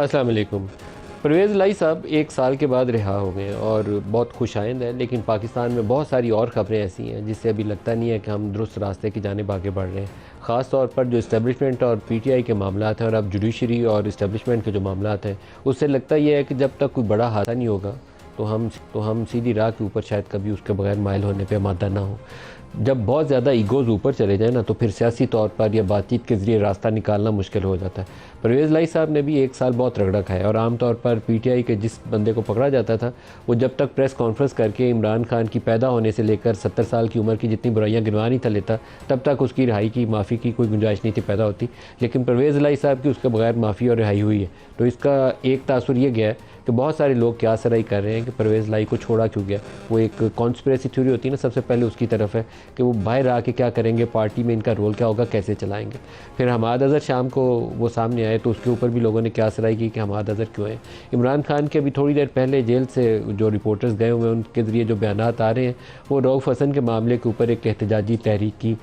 अस्सलाम वालेकुम। परवेज़ लाई साहब 1 साल के बाद रिहा हो गए और बहुत खुशाइंद है, लेकिन पाकिस्तान में बहुत सारी और ख़बरें ऐसी हैं जिससे अभी लगता नहीं है कि हम दुरुस्त रास्ते की जानिब आगे बढ़ रहे हैं। ख़ास तौर पर जो इस्टेब्लिशमेंट और पीटीआई के मामलात हैं और अब जुडिशरी और इस्टेब्लिशमेंट के जो मामलात हैं, उससे लगता यह है कि जब तक कोई बड़ा हादसा नहीं होगा तो हम सीधी राह के ऊपर शायद कभी उसके बगैर माइल होने पर आमादा ना हो। जब बहुत ज़्यादा ईगोज़ ऊपर चले जाए ना, तो फिर सियासी तौर पर या बातचीत के ज़रिए रास्ता निकालना मुश्किल हो जाता है। परवेज़ लाई साहब ने भी 1 साल बहुत रगड़ा खाया और आमतौर पर पीटीआई के जिस बंदे को पकड़ा जाता था, वो जब तक प्रेस कॉन्फ्रेंस करके इमरान खान की पैदा होने से लेकर 70 साल की उम्र की जितनी बुराइयां गिनवा नहीं था लेता, तब तक उसकी रिहाई की, माफ़ी की कोई गुंजाइश नहीं थी पैदा होती। लेकिन परवेज़ लाई साहब की उसके बगैर माफ़ी और रिहाई हुई है, तो इसका एक तासुर ये गया है कि बहुत सारे लोग क्या सराई कर रहे हैं कि परवेज़ लाई को छोड़ा क्यों गया। वो एक कॉन्स्पिरेसी थ्योरी होती है ना, सबसे पहले उसकी तरफ है कि वो बाहर आके क्या करेंगे, पार्टी में इनका रोल क्या होगा, कैसे चलाएंगे। फिर हमाद अज़हर शाम को वो सामने आए तो उसके ऊपर भी लोगों ने क्या सराई की कि हमाद अज़हर क्यों है। इमरान खान के अभी थोड़ी देर पहले जेल से जो रिपोर्टर्स गए हुए हैं उनके ज़रिए जो बयानात आ रहे हैं, वो रऊफ़ हसन के मामले के ऊपर एक एहतजाजी तहरीक की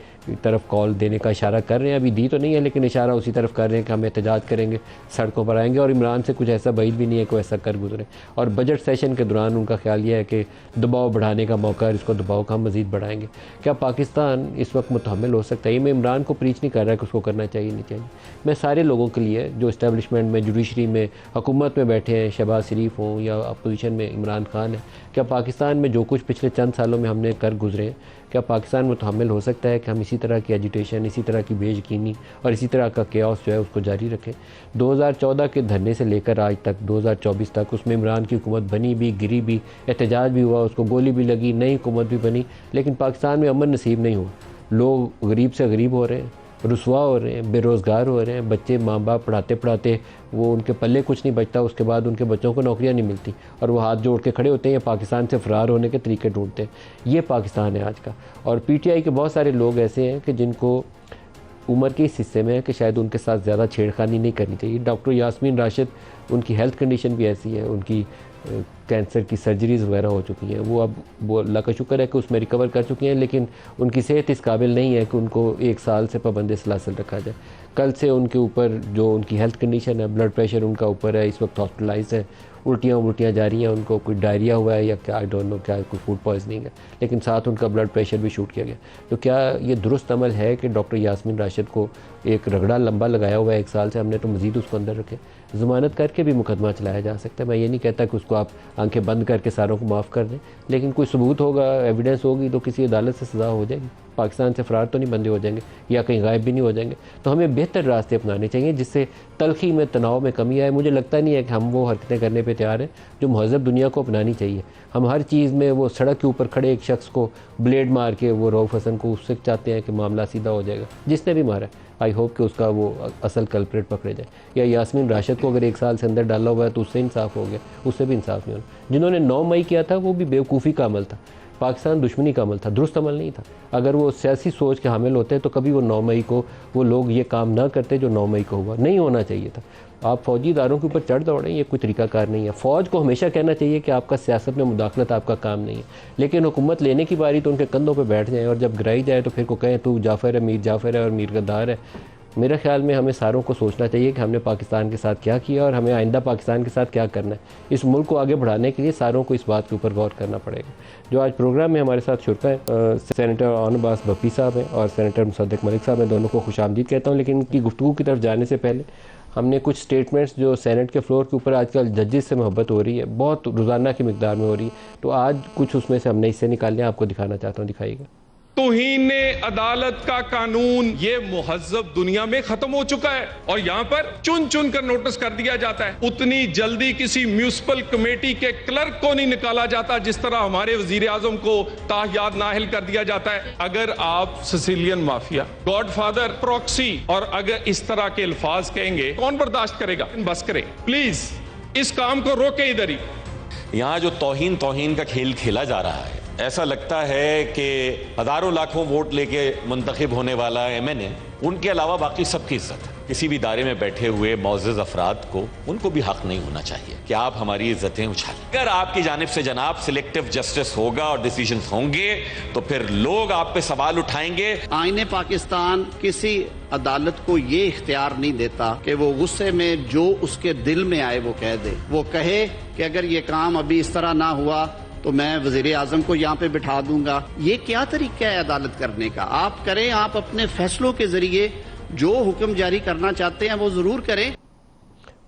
तरफ कॉल देने का इशारा कर रहे हैं। अभी दी तो नहीं है, लेकिन इशारा उसी तरफ कर रहे हैं कि हम एहतजाज करेंगे, सड़कों पर आएंगे। और इमरान से कुछ ऐसा बैद भी नहीं है कोई ऐसा कर गुजरे। और बजट सेशन के दौरान उनका ख्याल यह है कि दबाव बढ़ाने का मौका, इसको दबाव का हम मज़ीद बढ़ाएंगे। क्या पाकिस्तान इस वक्त मुतहम्मिल हो सकता है? ये मैं इमरान को प्रीच नहीं कर रहा कि उसको करना चाहिए नहीं चाहिए, मैं सारे लोगों के लिए जो इस्टेब्लिशमेंट में, जुडिशरी में, हुकूमत में बैठे हैं, शहबाज शरीफ हों या अपोजिशन में इमरान खान है, क्या पाकिस्तान में जो कुछ पिछले चंद सालों में हमने कर गुजरे हैं, क्या पाकिस्तान मुतहम्मिल हो सकता है कि हम इसी तरह की एजिटेशन, इसी तरह की बेयकीनी और इसी तरह का केओस जो है उसको जारी रखें? 2014 के धरने से लेकर आज तक 2024 तक उसमें इमरान की हुकूमत बनी भी, गिरी भी, एहतजाज भी हुआ, उसको गोली भी लगी, नई हुकूमत भी बनी, लेकिन पाकिस्तान में अमन नसीब नहीं हुआ। लोग गरीब से गरीब हो रहे हैं, रुसवा हो रहे हैं, बेरोज़गार हो रहे हैं, बच्चे माँ बाप पढ़ाते पढ़ाते वो उनके पल्ले कुछ नहीं बचता, उसके बाद उनके बच्चों को नौकरियाँ नहीं मिलती और वो हाथ जोड़ के खड़े होते हैं या पाकिस्तान से फ़रार होने के तरीके ढूंढते हैं। ये पाकिस्तान है आज का। और पीटीआई के बहुत सारे लोग ऐसे हैं कि जिनको उम्र के इस हिस्से में है कि शायद उनके साथ ज़्यादा छेड़खानी नहीं करनी चाहिए। डॉक्टर यास्मीन राशिद, उनकी हेल्थ कंडीशन भी ऐसी है, उनकी कैंसर की सर्जरीज़ वगैरह हो चुकी हैं, वो अल्लाह का शुक्र है कि उसमें रिकवर कर चुकी हैं, लेकिन उनकी सेहत इस काबिल नहीं है कि उनको 1 साल से पाबंद सलासल रखा जाए। कल से उनके ऊपर जो उनकी हेल्थ कंडीशन है, ब्लड प्रेशर उनका ऊपर है, इस वक्त हॉस्पिटलाइज है, उल्टियाँ जा रही हैं, उनको कोई डायरिया हुआ है या क्या, आई डोंट नो, क्या कोई फूड पॉइजनिंग है, लेकिन साथ उनका ब्लड प्रेशर भी शूट किया गया। तो क्या ये दुरुस्त अमल है कि डॉक्टर यास्मीन राशिद को एक रगड़ा लंबा लगाया हुआ है 1 साल से, हमने तो मज़ीद उसको अंदर रखे? ज़मानत करके भी मुकदमा चलाया जा सकता है। मैं ये नहीं कहता कि उसको आप आंखें बंद करके सारों को माफ़ कर दें, लेकिन कोई सबूत होगा, एविडेंस होगी तो किसी अदालत से सज़ा हो जाएगी। पाकिस्तान से फ़रार तो नहीं बंदे हो जाएंगे या कहीं गायब भी नहीं हो जाएंगे। तो हमें बेहतर रास्ते अपनाने चाहिए जिससे तलखी में, तनाव में कमी आए। मुझे लगता नहीं है कि हम वो हरकतें करने पे तैयार हैं जो महज़ब दुनिया को अपनानी चाहिए। हम हर चीज़ में वो सड़क के ऊपर खड़े एक शख्स को ब्लेड मार के, वो रऊफ़ हसन को, उससे चाहते हैं कि मामला सीधा हो जाएगा। जिसने भी मारा, आई होप कि उसका वो असल कल्प्रेट पकड़े जाए। या यास्मीन राशिद को अगर 1 साल से अंदर डाला हुआ है तो उससे इंसाफ हो गया, उससे भी इंसाफ नहीं होना। जिन्होंने 9 मई किया था वो भी बेवकूफ़ी का अमल था, पाकिस्तान दुश्मनी का अमल था, दुरुस्त अमल नहीं था। अगर वो सियासी सोच के हामिल होते तो कभी वो 9 मई को वो लोग ये काम ना करते जो 9 मई को हुआ। नहीं होना चाहिए था। आप फौजी इदारों के ऊपर चढ़ दौड़ें, ये कोई तरीकाकार नहीं है। फ़ौज को हमेशा कहना चाहिए कि आपका सियासत में मुदाखलत आपका काम नहीं है, लेकिन हुकूमत लेने की बारी तो उनके कंधों पर बैठ जाए और जब गिराई जाए तो फिर को कहें तू जाफ़र है, मीर जाफ़र है और मीर गद्दार है। मेरे ख्याल में हमें सारों को सोचना चाहिए कि हमने पाकिस्तान के साथ क्या किया और हमें आइंदा पाकिस्तान के साथ क्या करना है। इस मुल्क को आगे बढ़ाने के लिए सारों को इस बात के ऊपर गौर करना पड़ेगा। जो आज प्रोग्राम में हमारे साथ शुरका है, सेनेटर ऑन अब्बास भप्पी साहब हैं और सेनेटर मुसद्दिक मलिक साहब हैं, दोनों को खुशामदीद कहता हूँ। लेकिन इनकी गुफ्तगू की तरफ जाने से पहले हमने कुछ स्टेटमेंट्स जो सेनेट के फ्लोर के ऊपर आजकल जजेस से मोहब्बत हो रही है, बहुत रोज़ाना की मिकदार में हो रही है, तो आज कुछ उसमें से हमने हिस्से निकालने आपको दिखाना चाहता हूँ। दिखाइएगा। तौहीन अदालत का कानून ये मुहज्जब दुनिया में खत्म हो चुका है और यहाँ पर चुन चुन कर नोटिस कर दिया जाता है। उतनी जल्दी किसी म्यूनिसिपल कमेटी के क्लर्क को नहीं निकाला जाता जिस तरह हमारे वजीर आजम को ताहियात नाहिल कर दिया जाता है। अगर आप सिसिलियन माफिया, गॉडफादर, प्रॉक्सी और अगर इस तरह के अल्फाज कहेंगे, कौन बर्दाश्त करेगा? बस करें प्लीज, इस काम को रोके इधर ही। यहाँ जो तौहीन का खेल खेला जा रहा है, ऐसा लगता है कि हजारों लाखों वोट लेके मुंतखब होने वाला एमएनए, उनके अलावा बाकी सबकी इज्जत है। किसी भी दायरे में बैठे हुए मौजूद अफराद को, उनको भी हक नहीं होना चाहिए कि आप हमारी इज्जतें उछालें। अगर आपकी जानिब से जनाब सिलेक्टिव जस्टिस होगा और डिसीजन होंगे तो फिर लोग आप पे सवाल उठाएंगे। आईने पाकिस्तान किसी अदालत को ये इख्तियार नहीं देता कि वो गुस्से में जो उसके दिल में आए वो कह दे। वो कहे कि अगर ये काम अभी इस तरह ना हुआ तो मैं वजीर आजम को यहाँ पे बिठा दूंगा। ये क्या तरीका है अदालत करने का? आप करें, आप अपने फैसलों के जरिए जो हुक्म जारी करना चाहते हैं वो जरूर करें।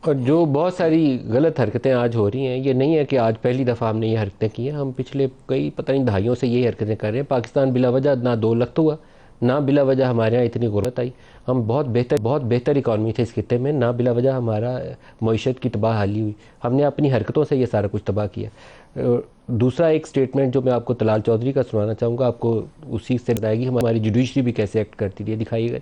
और जो बहुत सारी गलत हरकतें आज हो रही हैं, ये नहीं है कि आज पहली दफ़ा हमने ये हरकतें की हैं। हम पिछले कई पता नहीं दहाइयों से यही हरकतें कर रहे हैं। पाकिस्तान बिला वजह ना 2 लख्त हुआ, ना बिला वजह हमारे यहाँ इतनी गुर्बत आई। हम बहुत बेहतर इकॉनमी थे इस खित्ते में, ना बिला वजह हमारा मईशत की तबाह हाली हुई। हमने अपनी हरकतों से ये सारा कुछ तबाह किया। दूसरा एक स्टेटमेंट जो मैं आपको तलाल चौधरी का सुनाना चाहूँगा, आपको उसी से बताएगी हमारी जुडिशरी भी कैसे एक्ट करती थी। दिखाइएगा।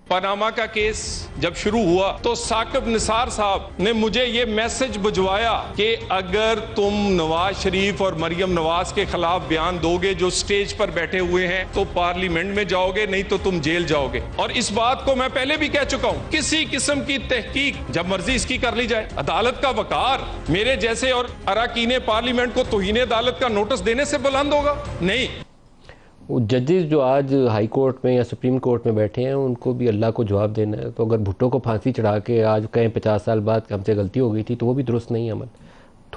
पनामा का केस जब शुरू हुआ तो साकिब निसार साहब ने मुझे ये मैसेज भिजवाया कि अगर तुम नवाज शरीफ और मरियम नवाज के खिलाफ बयान दोगे जो स्टेज पर बैठे हुए हैं तो पार्लियामेंट में जाओगे, नहीं तो तुम जेल जाओगे। और इस बात को मैं पहले भी कह चुका हूं, किसी किस्म की तहकीक जब मर्जी इसकी कर ली जाए। अदालत का वकार मेरे जैसे और अरकान पार्लियामेंट को तौहीन अदालत का नोटिस देने से बुलंद होगा? नहीं। वो जजेस जो आज हाई कोर्ट में या सुप्रीम कोर्ट में बैठे हैं, उनको भी अल्लाह को जवाब देना है। तो अगर भुट्टो को फांसी चढ़ा के आज कहें 50 साल बाद हमसे गलती हो गई थी, तो वो भी दुरुस्त नहीं है अमल।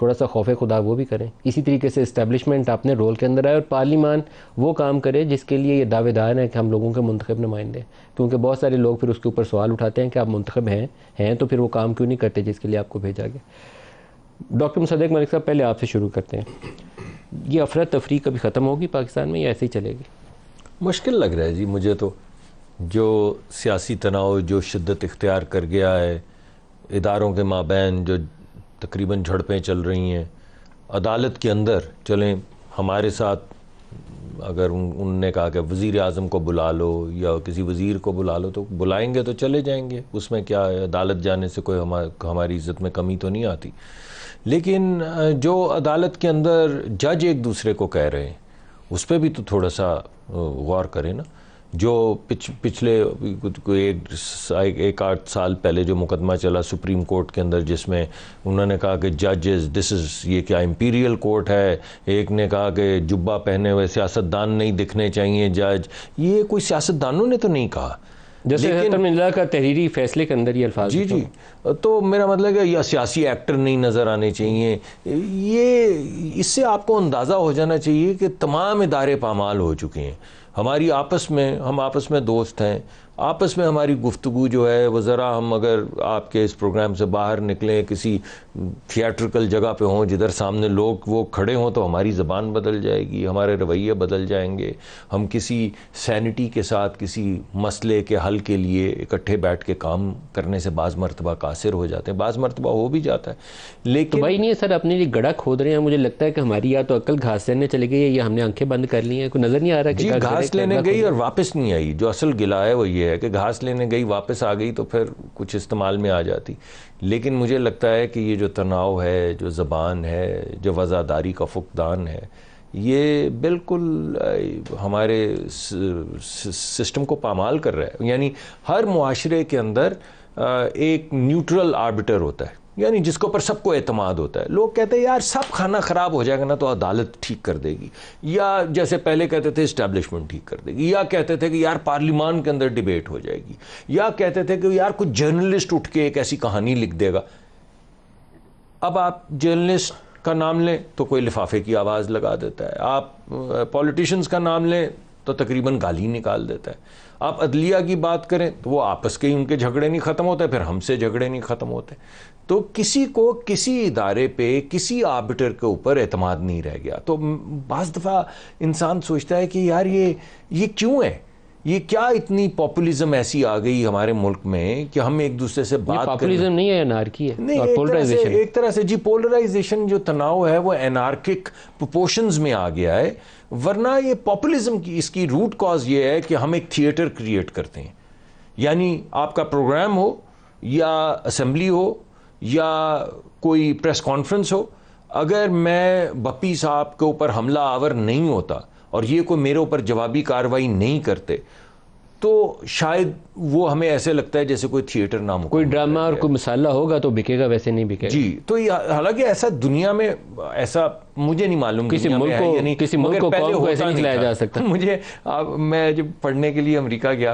थोड़ा सा खौफ खुदा वो भी करें। इसी तरीके से इस्टेब्लिशमेंट अपने रोल के अंदर आए और पार्लियामान वो काम करे जिसके लिए ये दावेदार हैं कि हम लोगों के मुंतखब नुमाइंदे। क्योंकि बहुत सारे लोग फिर उसके ऊपर सवाल उठाते हैं कि आप मुंतखब हैं तो फिर वो काम क्यों नहीं करते जिसके लिए आपको भेजा गया। डॉक्टर मुसद्दिक मलिक साहब, पहले आपसे शुरू करते हैं। ये अफरा तफरी कभी ख़त्म होगी पाकिस्तान में या ऐसे ही चलेगी? मुश्किल लग रहा है जी मुझे तो। जो सियासी तनाव जो शिद्दत इख्तियार कर गया है, इदारों के माबैन जो तकरीबन झड़पें चल रही हैं, अदालत के अंदर चलें हमारे साथ अगर उनने कहा कि वज़ीर आज़म को बुला लो या किसी वज़ीर को बुला लो तो बुलाएंगे तो चले जाएंगे, उसमें क्या है। अदालत जाने से कोई हमारी इज़्ज़त में कमी तो नहीं आती। लेकिन जो अदालत के अंदर जज एक दूसरे को कह रहे हैं उस पर भी तो थोड़ा सा गौर करें ना। जो पिछले एक 8 साल पहले जो मुकदमा चला सुप्रीम कोर्ट के अंदर जिसमें उन्होंने कहा कि जजेस ये क्या इंपीरियल कोर्ट है, एक ने कहा कि जुब्बा पहने हुए सियासतदान नहीं दिखने चाहिए जज। ये कोई सियासतदानों ने तो नहीं कहा, जैसे का तहरीरी फैसले के अंदर ये अल्फाज। जी। तो मेरा मतलब है या सियासी एक्टर नहीं नज़र आने चाहिए। ये इससे आपको अंदाज़ा हो जाना चाहिए कि तमाम इदारे पामाल हो चुके हैं। हमारी हम आपस में दोस्त हैं, आपस में हमारी गुफ्तगू जो है वो ज़रा हम अगर आपके इस प्रोग्राम से बाहर निकलें, किसी थिएट्रिकल जगह पे हों जिधर सामने लोग वो खड़े हों, तो हमारी ज़बान बदल जाएगी, हमारे रवैये बदल जाएंगे। हम किसी सैनिटी के साथ किसी मसले के हल के लिए इकट्ठे बैठ के काम करने से बाज़ मरतबा कासिर हो जाते हैं, बाज़ मरतबा हो भी जाता है। लेकिन तो भाई नहीं सर, अपने लिए गड़ा खोद रहे हैं। मुझे लगता है कि हमारी या तो अक्ल घास लेने चली गई है या हमने आंखें बंद कर ली हैं। कोई नज़र नहीं आ रहा कि घास लेने गई और वापस नहीं आई। जो असल गिला है वो ये है कि घास लेने गई वापस आ गई तो फिर कुछ इस्तेमाल में आ जाती। लेकिन मुझे लगता है कि ये जो तनाव है, जो ज़बान है, जो वज़ादारी का फुकदान है, ये बिल्कुल हमारे सिस्टम को पामाल कर रहा है। यानी हर मुआशरे के अंदर एक न्यूट्रल आर्बिटर होता है, यानी जिसके ऊपर सबको एतमाद होता है। लोग कहते हैं यार सब खाना ख़राब हो जाएगा ना तो अदालत ठीक कर देगी, या जैसे पहले कहते थे इस्टेब्लिशमेंट ठीक कर देगी, या कहते थे कि यार पार्लियामान के अंदर डिबेट हो जाएगी, या कहते थे कि यार कुछ जर्नलिस्ट उठ के एक ऐसी कहानी लिख देगा। अब आप जर्नलिस्ट का नाम लें तो कोई लिफाफे की आवाज़ लगा देता है, आप पॉलिटिशियंस का नाम लें तो तकरीबन गाली निकाल देता है। आप अदलिया की बात करें तो वो आपस के ही उनके झगड़े नहीं ख़त्म होते, फिर हमसे झगड़े नहीं ख़त्म होते। तो किसी को किसी इदारे पे किसी आर्बिटर के ऊपर एतमाद नहीं रह गया। तो बाज़ दफ़ा इंसान सोचता है कि यार ये क्यों है, ये क्या इतनी पॉपुलिज्म ऐसी आ गई हमारे मुल्क में कि हम एक दूसरे से बात पॉपुलिज्म नहीं है, एनार्की है। नहीं, एक तरह से जी पोलराइजेशन जो तनाव है वो एनार्किक प्रोपोर्शंस में आ गया है। वरना ये पॉपुलिज्म की इसकी रूट कॉज ये है कि हम एक थिएटर क्रिएट करते हैं। यानी आपका प्रोग्राम हो या असेंबली हो या कोई प्रेस कॉन्फ्रेंस हो, अगर मैं बप्पी साहब के ऊपर हमला आवर नहीं होता और ये कोई मेरे ऊपर जवाबी कार्रवाई नहीं करते तो शायद वो हमें ऐसे लगता है जैसे कोई थिएटर नाम कोई ड्रामा और कोई मसाला होगा तो बिकेगा, वैसे नहीं बिकेगा जी। तो हालांकि ऐसा दुनिया में ऐसा मुझे नहीं मालूम किसी मुल्क को कौम को ऐसे नहीं खिलाया जा सकता। मुझे मैं जब पढ़ने के लिए अमेरिका गया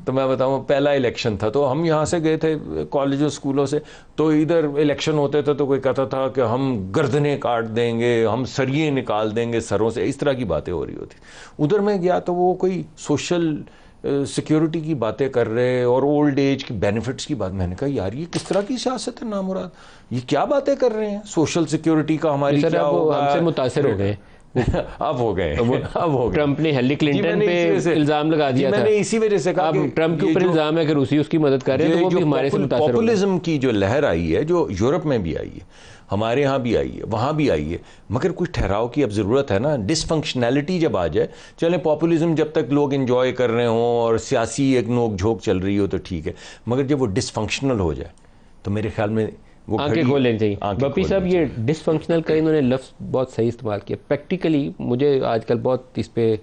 तो मैं बताऊं, पहला इलेक्शन था, तो हम यहाँ से गए थे कॉलेजों स्कूलों से, तो इधर इलेक्शन होते थे तो कोई कहता था कि हम गर्दनें काट देंगे, हम सरिये निकाल देंगे सरों से, इस तरह की बातें हो रही होती। उधर मैं गया तो वो कोई सोशल सिक्योरिटी की बातें कर रहे और ओल्ड एज की बेनिफिट्स की बात। मैंने कहा यार ये किस तरह की सियासत है नामुराद, ये क्या बातें कर रहे हैं, सोशल सिक्योरिटी का हमारी क्या होगा। हमसे मुतासिर हो गए अब हो गए ट्रंप ने हिलरी क्लिंटन पे इल्जाम लगा दिया था, मैंने इसी वजह से कहा अब ट्रंप के ऊपर इल्जाम है कि रूसी उसकी मदद कर रहे हैं, तो वो भी हमारे से मुतासिर हो गए। पॉपुलिज्म की जो लहर आई है, जो यूरोप में भी आई है, हमारे यहाँ भी आई है, वहाँ भी आई है, मगर कुछ ठहराव की अब ज़रूरत है ना। डिसफंक्शनैलिटी जब आ जाए, चले पॉपुलिज्म जब तक लोग एंजॉय कर रहे हों और सियासी एक नोक झोंक चल रही हो तो ठीक है, मगर जब वो डिसफंक्शनल हो जाए तो मेरे ख्याल में वो आंखें खोल लेनी चाहिए। बप्पी साहब, ये डिसफंक्शनल का इन्होंने लफ्ज़ बहुत सही इस्तेमाल किया। प्रैक्टिकली मुझे आजकल बहुत इस पर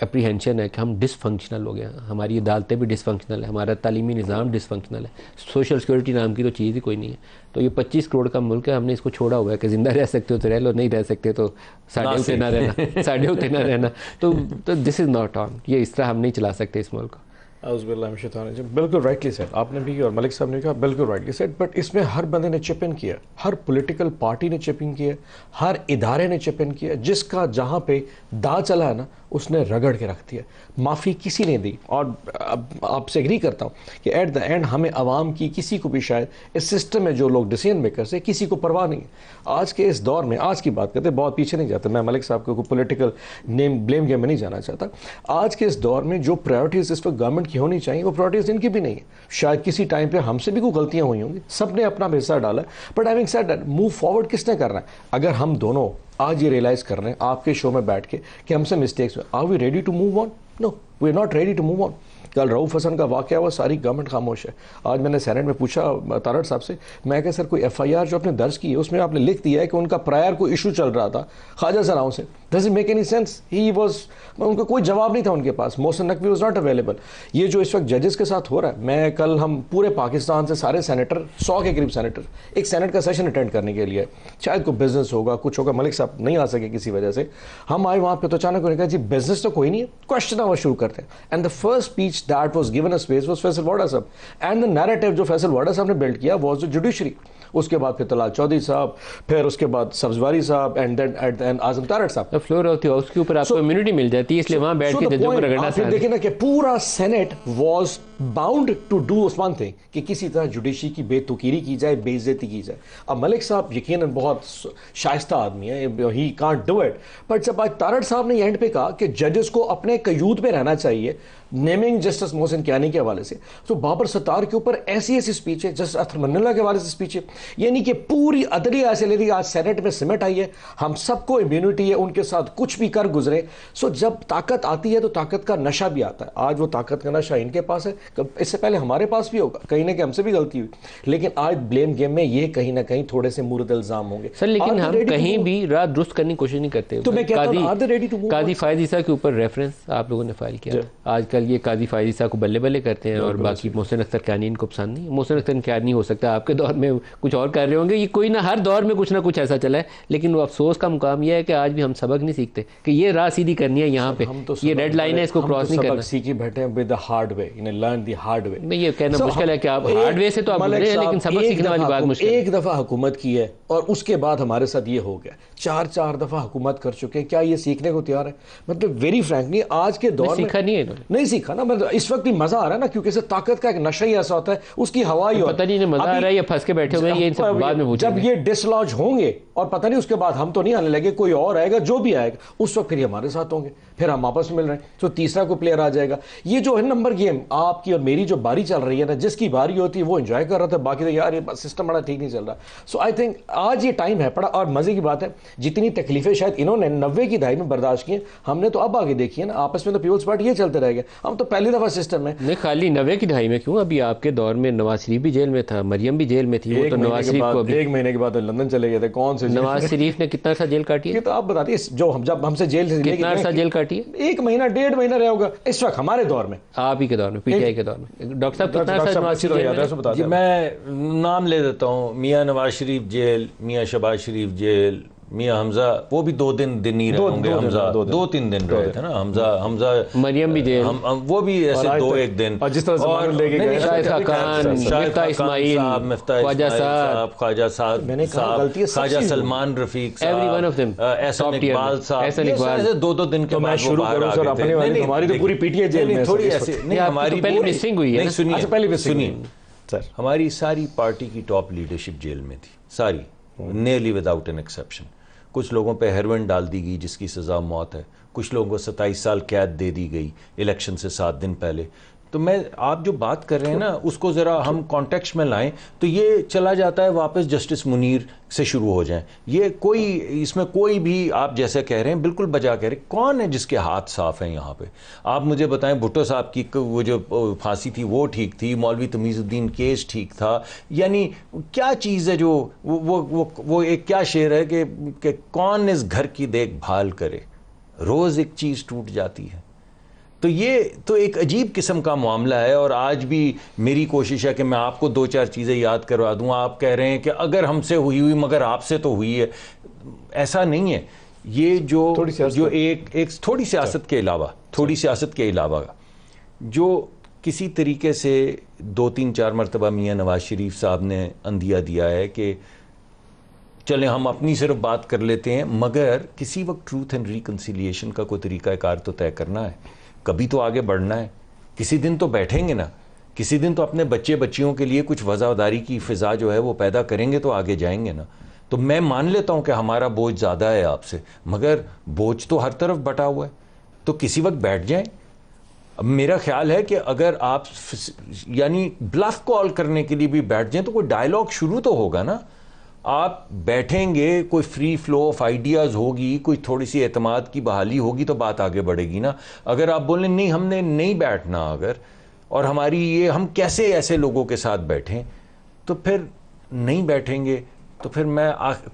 एप्रीहेंशन है कि हम डिसफंक्शनल हो गए, हमारी अदालतें भी डिसफंक्शनल है, हमारा तालीमी निज़ाम डिसफंक्शनल है, सोशल सिक्योरिटी नाम की तो चीज़ ही कोई नहीं है। तो ये 25 करोड़ का मुल्क है, हमने इसको छोड़ा हुआ है कि ज़िंदा रह सकते हो तो रह लो, नहीं रह सकते तो साढ़े उठे ना रहना, साढ़े उठे ना रहना। तो दिस इज़ नॉट ऑन, ये इस तरह हम नहीं चला सकते इस मुल्क को। बिल्कुल राइटली सेड आपने भी और मलिक साहब ने कहा, बिल्कुल राइटली सेड। बट इसमें हर बंदे ने चिप इन किया, हर पॉलिटिकल पार्टी ने चिप इन किया, हर इदारे ने चिप इन किया, जिसका जहां पे दांव चला है ना उसने रगड़ के रख दिया, माफ़ी किसी ने दी। और आपसे एग्री करता हूँ कि एट द एंड हमें आवाम की किसी को भी शायद इस सिस्टम में जो लोग डिसीजन मेकर्स है किसी को परवाह नहीं है। आज के इस दौर में, आज की बात करते बहुत पीछे नहीं जाते, मैं मलिक साहब को पॉलिटिकल ब्लेम गेम में नहीं जाना चाहता। आज के इस दौर में जो प्रायोरिटीज इस वक्त गवर्नमेंट की होनी चाहिए वो प्रायोरिटीज इनकी भी नहीं है। शायद किसी टाइम पे हमसे भी कोई गलतियां हुई होंगी, सबने अपना हिस्सा डाला, but having said that move forward किसने करना है? अगर हम दोनों आज ये रियलाइज कर रहे हैं आपके शो में बैठ के कि हमसे मिस्टेक्स हुए, are we ready to move on? No, we are not ready to move on. कल रऊफ हसन का वाक़या हुआ, सारी गवर्नमेंट खामोश है। आज मैंने सेनेट में पूछा तारड़ साहब से, मैं कहा सर कोई FIR जो आपने दर्ज की है उसमें आपने लिख दिया है कि उनका प्रायर कोई इशू चल रहा था ख्वाजा सराओं से, does it make any sense? He was, उनका कोई जवाब नहीं था उनके पास, Mohsin Naqvi was not available. ये जो इस वक्त जजेस के साथ हो रहा है, मैं कल हम पूरे पाकिस्तान से सारे सेनेटर, 100 के करीब सेनेटर एक सेनेट का सेशन अटेंड करने के लिए, शायद कोई बिजनेस होगा कुछ होगा, मलिक साहब नहीं आ सके किसी वजह से, हम आए वहाँ पे तो अचानक उन्होंने कहा जी बिजनेस तो कोई नहीं है, क्वेश्चन आवर शुरू करते हैं। And the first speech that was given space was Faisal Vawda sahab, and the narrative जो फैसल वाडा साहब ने बिल्ड किया वाज द जुडिशरी। उसके बाद फिर तलाल चौधरी साहब, फिर उसके बाद Sabzwari sahab, and then at the end Azam Tarar sahab. Floor of the house के ऊपर आपको इम्यूनिटी मिल जाती है, इसलिए वहां बैठ के जजों को रगड़ना था। देखिए ना कि पूरा senate was bound to do one thing कि किसी तरह जुडिशरी की बेतुकीरी की जाए, बेइज्जती की जाए। अब मलिक साहब यकीनन बहुत शाइस्ता आदमी है, he can't do it, but जब आज तारड़ साहब ने एंड पे कहा कि जजेस को अपने कयूद में रहना चाहिए, नेमिंग जस्टिस मोहसिन कियानी के हवाले से, तो बाबर सत्तार के ऊपर ऐसी ऐसी स्पीच है, जस्टिस अतर मन्नल्ला के हवाले से स्पीच है, यानी कि पूरी अदलिया ऐसे ले रही, आज सेनेट में सिमट आई है, हम सबको इम्यूनिटी है, उनके साथ कुछ भी कर गुजरे। सो जब ताकत आती है तो ताकत का नशा भी आता है। आज वो ताकत का नशा इनके पास है, इससे पहले हमारे पास भी होगा, कहीं ना कहीं हमसे भी गलती हुई, लेकिन आज ब्लेम गेम में ये कहीं ना कहीं थोड़े से मुर्द इल्जाम होंगे सर। लेकिन हम कहीं भी रात दुरुस्त करने की कोशिश नहीं करते। तो मैं कहता हूं, are they ready to move? Qazi Faez Isa के ऊपर रेफरेंस आप लोगों ने फाइल किया, आजकल ये काजी फायद ईसा को बल्ले बल्ले करते हैं और बाकी मोहसिन अख्तर कियानी इनको पसंद नहीं। मोहसिन अख्तर कियानी हो सकता है आपके दौर में कुछ और कर रहे होंगे, ये कोई ना, हर दौर में कुछ ना कुछ ऐसा चला है, लेकिन वो अफसोस का मुकाम यह है कि आज भी हम सबक नहीं सीखते कि ये राह सीधी करनी है, यहाँ पे ये रेड लाइन है, इसको क्रॉस नहीं करना। सीखी बैठे हैं with the hard way, you know, learn the hard way. मैं ये कहना मुश्किल है कि आप हार्ड वे से तो आप गुजरे हैं, लेकिन सबक सीखने वाली बात मुश्किल है। एक दफा हुकूमत की है और उसके बाद हमारे साथ ये हो गया, 4 दफा हुकूमत कर चुके हैं, क्या ये सीखने को तैयार है? मतलब वेरी फ्रैंकली आज के दौर में सीखा नहीं है, नहीं सीखा ना, मतलब इस वक्त भी मजा आ रहा है ना, क्योंकि ताकत का एक नशा ही ऐसा होता है, उसकी हवा ही पता नहीं मजा आ रहा है या फंस के बैठे हुए हैं, ये सब बाद में पूछेंगे। जब ये डिसलॉज होंगे और पता नहीं उसके बाद हम तो नहीं आने लगे, कोई और आएगा, जो भी आएगा उस वक्त फिर हमारे साथ होंगे, फिर हम आपस में मिल रहे हैं, तो तीसरा कोई प्लेयर आ जाएगा। ये जो है नंबर गेम आपकी और मेरी जो बारी चल रही है ना, जिसकी बारी होती है वो एंजॉय कर रहा था, बाकी तो यार ये सिस्टम बड़ा ठीक नहीं चल रहा। सो आई थिंक आज ये टाइम है बड़ा, और मजे की बात है जितनी तकलीफें शायद इन्होंने 90 की दहाई में बर्दाश्त की, हमने तो अब आगे देखी है ना, आपस में तो पीपल्स पार्टी ये चलते रहेगा, हम तो पहली दफा सिस्टम में नहीं। खाली 90 की दहाई में क्यों, अभी आपके दौर में नवाज शरीफ भी जेल में था, मरियम भी जेल में थी, वो तो नवाज शरीफ को 1 महीने के बाद लंदन चले गए थे, कौन से से जेल नवाज शरीफ ने कितना सा जेल काटी है? ये तो आप बताइए, जो हम जब हमसे जेल से कितना अर्सा जेल काटी है? 1 महीना 1.5 महीना रहा होगा इस वक्त हमारे दौर में, आप ही के दौर में, पीटीआई के दौर में। डॉक्टर साहब कितना अर्सा नवाज शरीफ जेल में? बता जी, मैं नाम ले देता हूँ, मियाँ नवाज शरीफ जेल, मियाँ शहबाज शरीफ जेल, मियाँ हमजा वो भी 2 दिन ही रहे होंगे, हमजा 2-3 दिन रहे थे ना, हमजा मरियम भी जेल, वो भी ऐसे 2-1 दिन, और जिस तरह से लेके गए शाइस्ता खान, मिफ्ता इस्माइल, ख्वाजा साहब, ख्वाजा साहब, मैंने कहा गलती है, ख्वाजा सलमान रफीक साहब, Every one of them, Ehsan top tier Iqbal में, साहब, एहसन इकबाल। ऐसे 2-2 दिन के तो मैं बाद वो शुरू बाहर करूं आ सर गए अपने थे। वाले, नहीं, हमारी तो देखिए, पूरी पीटीआई जेल में है थोड़ी सर, ऐसे इस वक्त। नहीं, आपकी हमारी तो पहले पूरी- मिसिंग हुई है नहीं, ना? सुनिए, अच्छा, पहले मिसिंग सुनिए, हुई। सर हमारी सारी पार्टी की टॉप लीडरशिप जेल में थी, सारी, नियरली विदाउट एन एक्सेप्शन। कुछ लोगों पे हेरोइन डाल दी गई जिसकी सज़ा मौत है, कुछ लोगों को 27 साल कैद दे दी गई इलेक्शन से 7 दिन पहले। तो मैं, आप जो बात कर रहे हैं ना, उसको ज़रा हम कॉन्टेक्स्ट में लाएं तो ये चला जाता है वापस जस्टिस मुनीर से शुरू हो जाएं। ये कोई, इसमें कोई भी, आप जैसे कह रहे हैं बिल्कुल बजा कह रहे हैं, कौन है जिसके हाथ साफ हैं यहाँ पे? आप मुझे बताएं, भुट्टो साहब की वो जो फांसी थी वो ठीक थी, मौलवी तमीज़ुद्दीन केस ठीक था, यानी क्या चीज़ है जो वो एक क्या शेर है कि कौन इस घर की देखभाल करे, रोज़ एक चीज़ टूट जाती है। तो ये तो एक अजीब किस्म का मामला है। और आज भी मेरी कोशिश है कि मैं आपको 2-4 चीज़ें याद करवा दूँ। आप कह रहे हैं कि अगर हमसे हुई मगर आपसे तो हुई है, ऐसा नहीं है। ये जो एक थोड़ी सियासत के अलावा जो किसी तरीके से 2-3-4 मरतबा मियाँ नवाज शरीफ साहब ने अंदिया दिया है कि चलें हम अपनी सिर्फ बात कर लेते हैं, मगर किसी वक्त ट्रूथ एंड रिकन्सिलिएशन का कोई तरीक़ाकार तो तय करना है, कभी तो आगे बढ़ना है। किसी दिन तो बैठेंगे ना, किसी दिन तो अपने बच्चे बच्चियों के लिए कुछ वज़ादारी की फ़िज़ा जो है वो पैदा करेंगे तो आगे जाएंगे ना। तो मैं मान लेता हूँ कि हमारा बोझ ज़्यादा है आपसे, मगर बोझ तो हर तरफ बटा हुआ है, तो किसी वक्त बैठ जाएं। अब मेरा ख्याल है कि अगर आप यानी ब्लफ कॉल करने के लिए भी बैठ जाएं तो कोई डायलॉग शुरू तो होगा ना। आप बैठेंगे, कोई फ्री फ्लो ऑफ आइडियाज़ होगी, कोई थोड़ी सी एतमाद की बहाली होगी तो बात आगे बढ़ेगी ना। अगर आप बोलें नहीं हमने नहीं बैठना, अगर और हमारी ये, हम कैसे ऐसे लोगों के साथ बैठें, तो फिर नहीं बैठेंगे। तो फिर मैं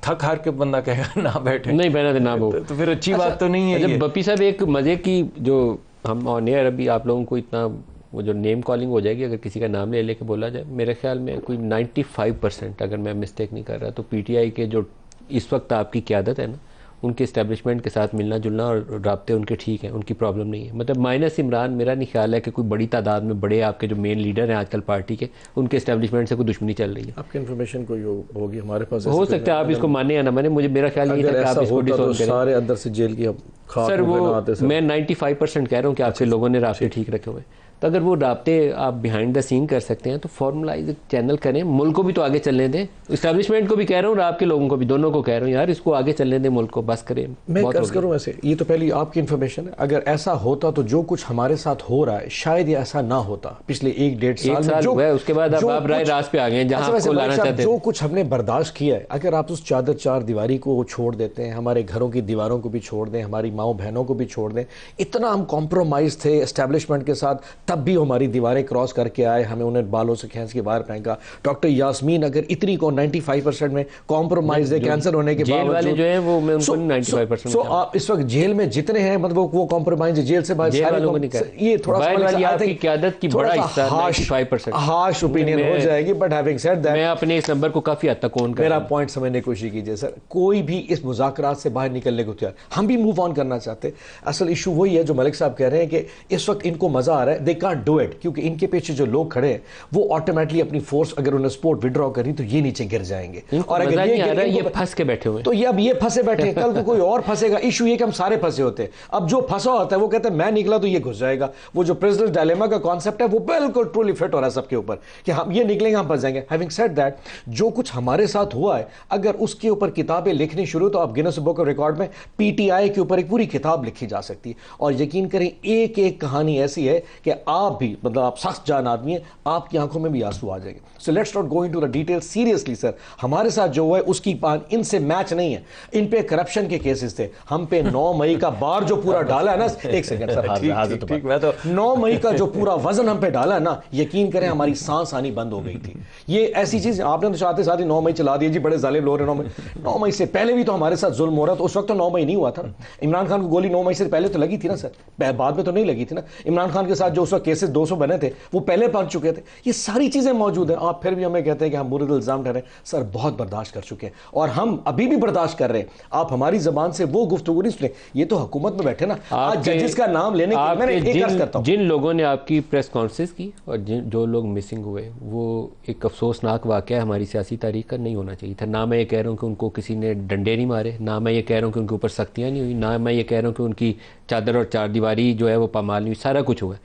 थक हार के बंदा कहेगा ना बैठे, नहीं बैठा तो ना वो, तो फिर अच्छी बात तो नहीं है। जब बप्पी साहब एक मज़े की, जो हम ऑन एयर अभी आप लोगों को इतना वो जो नेम कॉलिंग हो जाएगी अगर किसी का नाम ले लेके बोला जाए, मेरे ख्याल में कोई 95% अगर मैं मिस्टेक नहीं कर रहा तो पीटीआई के जो इस वक्त आपकी क़यादत है ना, उनके इस्टेब्लिशमेंट के साथ मिलना जुलना और राब्ते उनके ठीक हैं, उनकी प्रॉब्लम नहीं है। मतलब माइनस इमरान, मेरा नहीं ख्याल है कि कोई बड़ी तादाद में बड़े आपके जो मेन लीडर हैं आजकल पार्टी के, उनके इस्टेब्लिशमेंट से कोई दुश्मनी चल रही है। आपकी इन्फॉर्मेशन कोई होगी हमारे पास, हो सकता है आप इसको माने या ना माने, मुझे मेरा ख्याल ये था कि आप इसको डिसोन करें। सारे अंदर से जेल की सर वो मैं 95% कह रहा हूँ कि आपके लोगों ने रास्ते ठीक रखे हुए, तो अगर वो राब्ते आप बिहाइंड द सीन कर सकते हैं तो फॉर्मलाइज चैनल करें, मुल्क को भी तो आगे चलने दें, इस्टेब्लिशमेंट को भी कह रहा हूँ और आपके लोगों को भी, दोनों को कह रहा हूँ यार इसको आगे चलने दें, मुल्क को बस करें। मैं कर्ज करूँ ऐसे, ये तो पहली आपकी इन्फॉर्मेशन है। अगर ऐसा होता तो जो कुछ हमारे साथ हो रहा है शायद ये ऐसा ना होता पिछले 1-1.5 साल में, जो उसके बाद अब आप राय रास्त पे आ गए जहां आपको लाना चाहते हैं। जो कुछ हमने बर्दाश्त किया है, अगर आप उस चादर चार दीवारी को छोड़ देते हैं, हमारे घरों की दीवारों को भी छोड़ दें, हमारी माओ बहनों को भी छोड़ दें, इतना हम कॉम्प्रोमाइज थे एस्टेब्लिशमेंट के साथ, तब भी हमारी दीवारें क्रॉस करके आए, हमें उन्हें बालों से खींच के बाहर फेंका। डॉक्टर यास्मीन अगर इतनी को 95% में कॉम्प्रोमाइज है कैंसर होने के जेल वाले जो है वो मैं उनको 95%। सो आप इस वक्त जेल में जितने हैं मतलब वो कॉम्प्रोमाइज है, जेल से बाहर ये थोड़ा आपकी क़यादत की बड़ा हिस्सा 95% हार्श ओपिनियन हो जाएगी, बट हैविंग सेड दैट मैं अपने इस नंबर को काफी हद तक ऑन कर, मेरा पॉइंट समझने की कोशिश कीजिए सर। कोई भी इस मुज़ाकरात से बाहर निकलने को तैयार, हम भी मूव ऑन करना चाहते। असल इशू वही है जो मलिक साहब कह रहे हैं कि इस वक्त इनको मजा आ रहा है, दे कांट डू इट, क्योंकि इनके पीछे जो लोग खड़े हैं वो ऑटोमेटिकली अपनी फोर्स अगर उन्हें सपोर्ट विड्रॉ करी तो ये नीचे गिर जाएंगे। और अगर ये फंस के बैठे हुए, तो ये अब ये फंसे बैठे हैं, कल को कोई और फंसेगा। इशू ये कि हम सारे फंसे होते हैं। अब जो फंसा होता है वो कहता है मैं निकला तो ये घुस जाएगा। वो जो प्रेसिडेंट डायलेमा का कॉन्सेप्ट है वो बिल्कुल ट्रूली फिट हो रहा है सबके ऊपर कि हम ये निकलेंगे हम फंस जाएंगे। हैविंग सेड दैट, जो कुछ हमारे साथ हुआ है अगर उसके ऊपर किताबें लिखनी शुरू, तो आप गिनेस बुक ऑफ रिकॉर्ड में पीटीआई के ऊपर एक पूरी किताब लिखी जा सकती है। और यकीन करें एक एक कहानी ऐसी है कि आप भी, मतलब आप सख्त जान आदमी हैं, आपकी आंखों में भी आंसू आ जाएंगे। So let's not go into the detail seriously sir. हमारे साथ जो हुआ है उसकी इनसे मैच नहीं है। इन पे करप्शन के केसेस थे, हम पे 9 मई का बार जो पूरा डाला है ना, एक सेकंड सर, ठीक, मैं तो 9 मई का जो पूरा वजन हम पे डाला है ना, यकीन करें हमारी सांस आनी बंद हो गई थी। ये ऐसी चीज आपने तो चाहते साथ ही 9 मई चला दिया जी, बड़े जालिम लोग 9 मई से पहले भी तो हमारे साथ जुल्म हो रहा था। उस वक्त तो 9 मई नहीं हुआ था। इमरान खान को गोली 9 मई से पहले तो लगी थी ना सर, बाद में तो नहीं लगी थी ना। इमरान खान के साथ जो उस वक्त केसेस 200 बने थे वो पहले पहुंच चुके थे। ये सारी चीजें मौजूद हैं। आप फिर भी हमें कहते हैं कि हम मुर्द इल्जाम ठहरे। सर बहुत बर्दाश्त कर चुके हैं और हम अभी भी बर्दाश्त कर रहे हैं। आप हमारी जबान से वो गुफ्तगू नहीं सुने। ये तो हुकूमत में बैठे ना, आज जजेस का नाम लेने के मैंने एक अर्ज करता हूं, जिन लोगों ने आपकी प्रेस कॉन्फ्रेंस की और जो लोग मिसिंग हुए, वो एक अफसोसनाक वाकया हमारी सियासी तारीख का नहीं होना चाहिए था। ना मैं ये कह रहा हूँ कि उनको किसी ने डंडे नहीं मारे, ना मैं ये कह रहा हूँ कि उनके ऊपर सख्तियाँ नहीं हुई, ना मैं ये कह रहा हूँ कि उनकी चादर और चारदीवारी जो है वो पामाल नहीं हुई। सारा कुछ हुआ।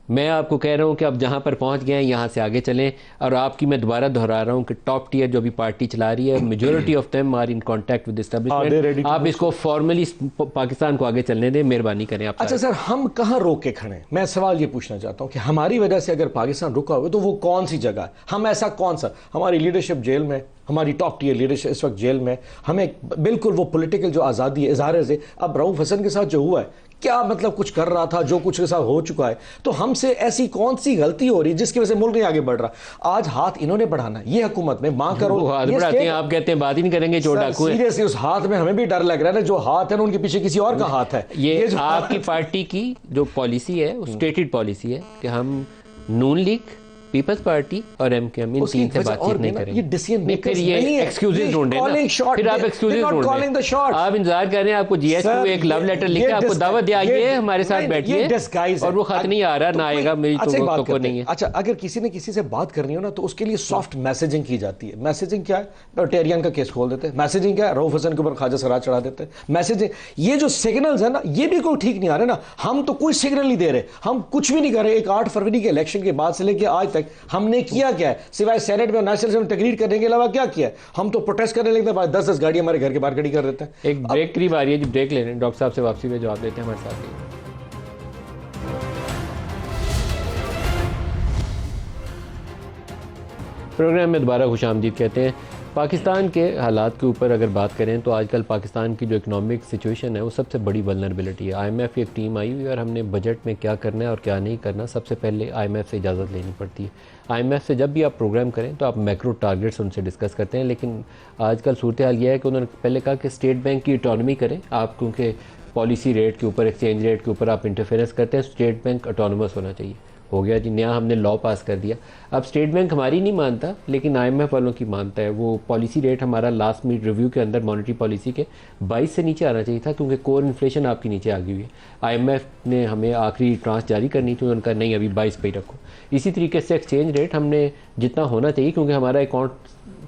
मैं आपको कह रहा हूँ कि अब जहाँ पर पहुँच गए हैं यहाँ से आगे चलें। और आपकी मैं दोबारा दोहरा रहा हूँ कि टॉप टियर जो भी पार्टी चला रही है, majority of them are in contact with establishment. आप इसको फॉर्मली पाकिस्तान को आगे चलने दें, मेहरबानी करें आप। अच्छा सर, हम कहाँ रोक के खड़े हैं? मैं सवाल ये पूछना चाहता हूँ कि हमारी वजह से अगर पाकिस्तान रुका हुआ तो वो कौन सी जगह है? हम ऐसा कौन सा, हमारी लीडरशिप जेल में, हमारी टॉप टियर लीडरशिप इस वक्त जेल में, हमें बिल्कुल वो पॉलिटिकल जो आज़ादी है इजहार से। अब रऊफ हसन के साथ जो हुआ है, क्या मतलब कुछ कर रहा था, जो कुछ के साथ हो चुका है, तो हमसे ऐसी कौन सी गलती हो रही है जिसकी वजह से मुल्क नहीं आगे बढ़ रहा? आज हाथ इन्होंने बढ़ाना, ये हुकूमत में मां करो हाथ बढ़ाते हैं, आप कहते हैं बात ही नहीं करेंगे, चोर डाकू है। सीरियसली उस हाथ में हमें भी डर लग रहा है ना, जो हाथ है ना उनके पीछे किसी और का हाथ है। ये आपकी पार्टी की जो पॉलिसी है, स्टेटेड पॉलिसी है कि हम नून लीग, पीपल्स पार्टी और एमकेएम इन तीन से बातचीत नहीं करेंगे। ये डिसीजन मेकर्स फिर ये एक्सक्यूजेस ढूंढे ना, फिर आप एक्सक्यूजेस ढूंढ रहे। आप इंतजार कर रहे हैं, आपको जीएस को एक लव लेटर लिखे, आपको दावत दिया ये हमारे साथ बैठिए, और वो खत नहीं आ रहा, ना आएगा, मेरी तो नहीं है। अच्छा, अगर किसी ने किसी से बात करनी हो ना तो उसके लिए सॉफ्ट मैसेजिंग की जाती है। मैसेजिंग क्या है? टेरियन का केस खोल देते हैं। मैसेजिंग क्या है? रऊफ हसन के ऊपर ख्वाजा सराज चढ़ा देते हैं। मैसेजिंग, ये जो सिग्नल्स है ना, ये भी कोई ठीक नहीं आ रहे ना। हम तो कोई सिग्नल नहीं दे रहे, हम कुछ भी नहीं कर रहे। एक 8 फरवरी के इलेक्शन के बाद से लेकर आज तक हमने किया क्या है? सिवाय सेनेट में नेशनल असेंबली तकरीर करने के अलावा क्या किया? हम तो प्रोटेस्ट करने लगते हैं, 10-10 गाड़ी हमारे घर के बाहर खड़ी कर देते हैं। एक ब्रेक की बारी है जी, ब्रेक ले रहे हैं। डॉक्टर साहब से वापसी में जवाब देते हैं हमारे साथ। प्रोग्राम में दोबारा खुशामदीद कहते हैं। पाकिस्तान के हालात के ऊपर अगर बात करें तो आजकल पाकिस्तान की जो इकोनॉमिक सिचुएशन है वो सबसे बड़ी वल्नरेबिलिटी है। आईएमएफ की एक टीम आई हुई है और हमने बजट में क्या करना है और क्या नहीं करना, सबसे पहले आईएमएफ से इजाज़त लेनी पड़ती है। आईएमएफ से जब भी आप प्रोग्राम करें तो आप मैक्रो टारगेट्स उनसे डिस्कस करते हैं, लेकिन आजकल सूरत हाल यह है कि उन्होंने पहले कहा कि स्टेट बैंक की ऑटोनॉमी करें आप, क्योंकि पॉलिसी रेट के ऊपर, एक्सचेंज रेट के ऊपर आप इंटरफेरेंस करते हैं, स्टेट बैंक ऑटोनॉमस होना चाहिए। हो गया जी, नया हमने लॉ पास कर दिया। अब स्टेट बैंक हमारी नहीं मानता लेकिन आईएमएफ वालों की मानता है। वो पॉलिसी रेट हमारा लास्ट मिड रिव्यू के अंदर मॉनेटरी पॉलिसी के 22 से नीचे आना चाहिए था, क्योंकि कोर इन्फ्लेशन आपकी नीचे आ गई हुई है। आईएमएफ ने हमें आखिरी ट्रांस जारी करनी थी, उनका नहीं अभी 22 पे ही रखो। इसी तरीके से एक्सचेंज रेट हमने जितना होना चाहिए, क्योंकि हमारा